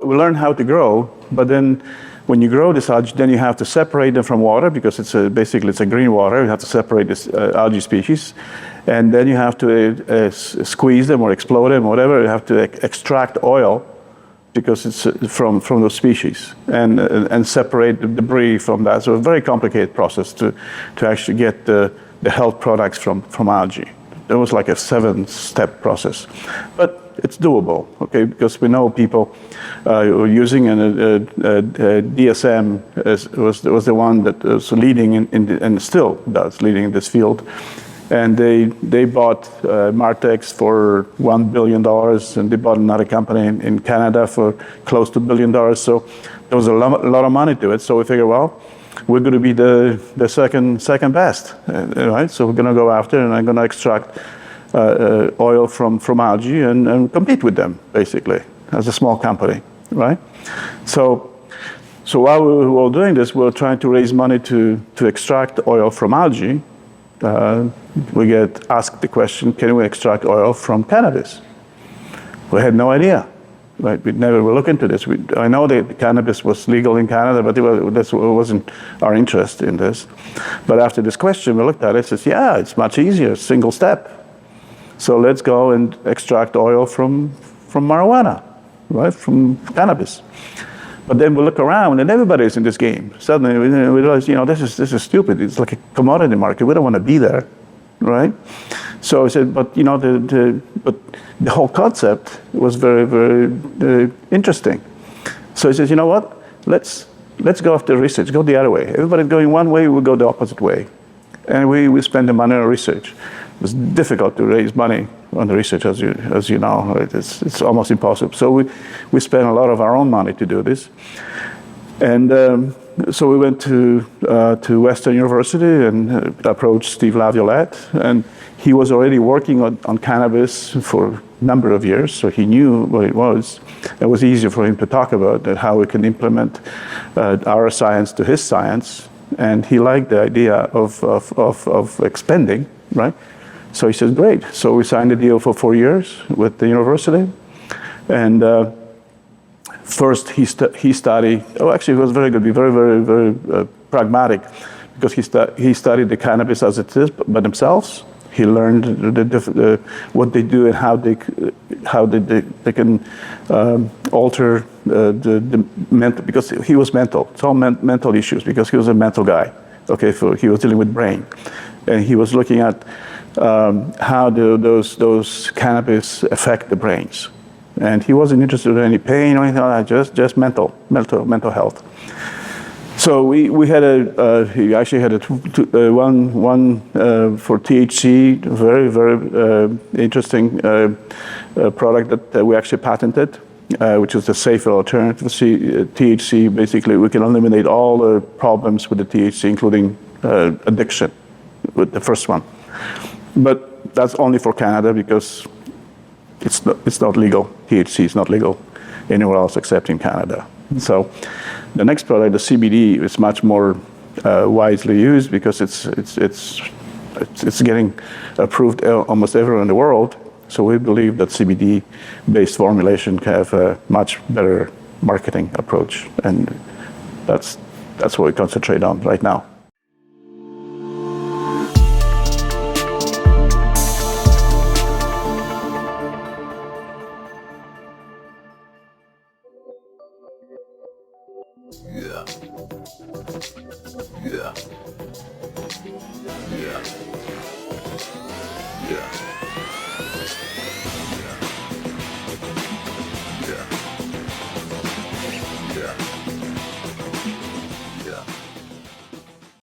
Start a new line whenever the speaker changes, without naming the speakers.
we learned how to grow, but then when you grow this algae, then you have to separate them from water because basically it's a green water. You have to separate this algae species, and then you have to squeeze them or explode them, or whatever. You have to extract oil because it's from those species, and separate the debris from that. So a very complicated process to actually get the health products from algae. It was like a 7-step process, but it's doable, okay? Because we know people who are using DSM was the one that was leading and still does leading in this field. And they bought Martex for $1 billion, and they bought another company in Canada for close to $1 billion. So there was a lot of money to it. So we figured, well, we're going to be the second best, right? So we're going to go after, and I'm going to extract oil from algae and compete with them, basically, as a small company, right? So while we were doing this, we were trying to raise money to extract oil from algae. We get asked the question, can we extract oil from cannabis? We had no idea, right? We never looked into this. I know that cannabis was legal in Canada, but it wasn't our interest in this. But after this question, we looked at it and said, yeah, it's much easier, single step. So let's go and extract oil from marijuana, right, from cannabis. But then we look around, and everybody's in this game. Suddenly, we realize, this is stupid. It's like a commodity market. We don't want to be there, right? So I said, but but the whole concept was very, very interesting. So he says, you know what? Let's go after research. Go the other way. Everybody's going one way. We go the opposite way, and we spend the money on research. It was difficult to raise money on the research, as you know. It's almost impossible. So we spent a lot of our own money to do this, and so we went to Western University and approached Steve Laviolette, and he was already working on cannabis for a number of years, so he knew what it was. It was easier for him to talk about how we can implement our science to his science, and he liked the idea of expanding, right? So he said, great. So we signed a deal for 4 years with the university. And first he studied, actually it was very good, very, very, very pragmatic, because he studied the cannabis as it is by themselves. He learned what they do and how they can alter the mental, because he was mental. It's all mental issues, because he was a mental guy. Okay, he was dealing with brain. And he was looking at how do those cannabis affect the brains, and he wasn't interested in any pain or anything like that. Just mental health. So we had he actually had one for THC, very, very interesting product that we actually patented, which is a safer alternative to THC. Basically, we can eliminate all the problems with the THC, including addiction, with the first one. But that's only for Canada, because it's not legal. THC is not legal anywhere else except in Canada. So the next product, the CBD, is much more widely used, because it's getting approved almost everywhere in the world. So we believe that CBD-based formulation can have a much better marketing approach, and that's what we concentrate on right now.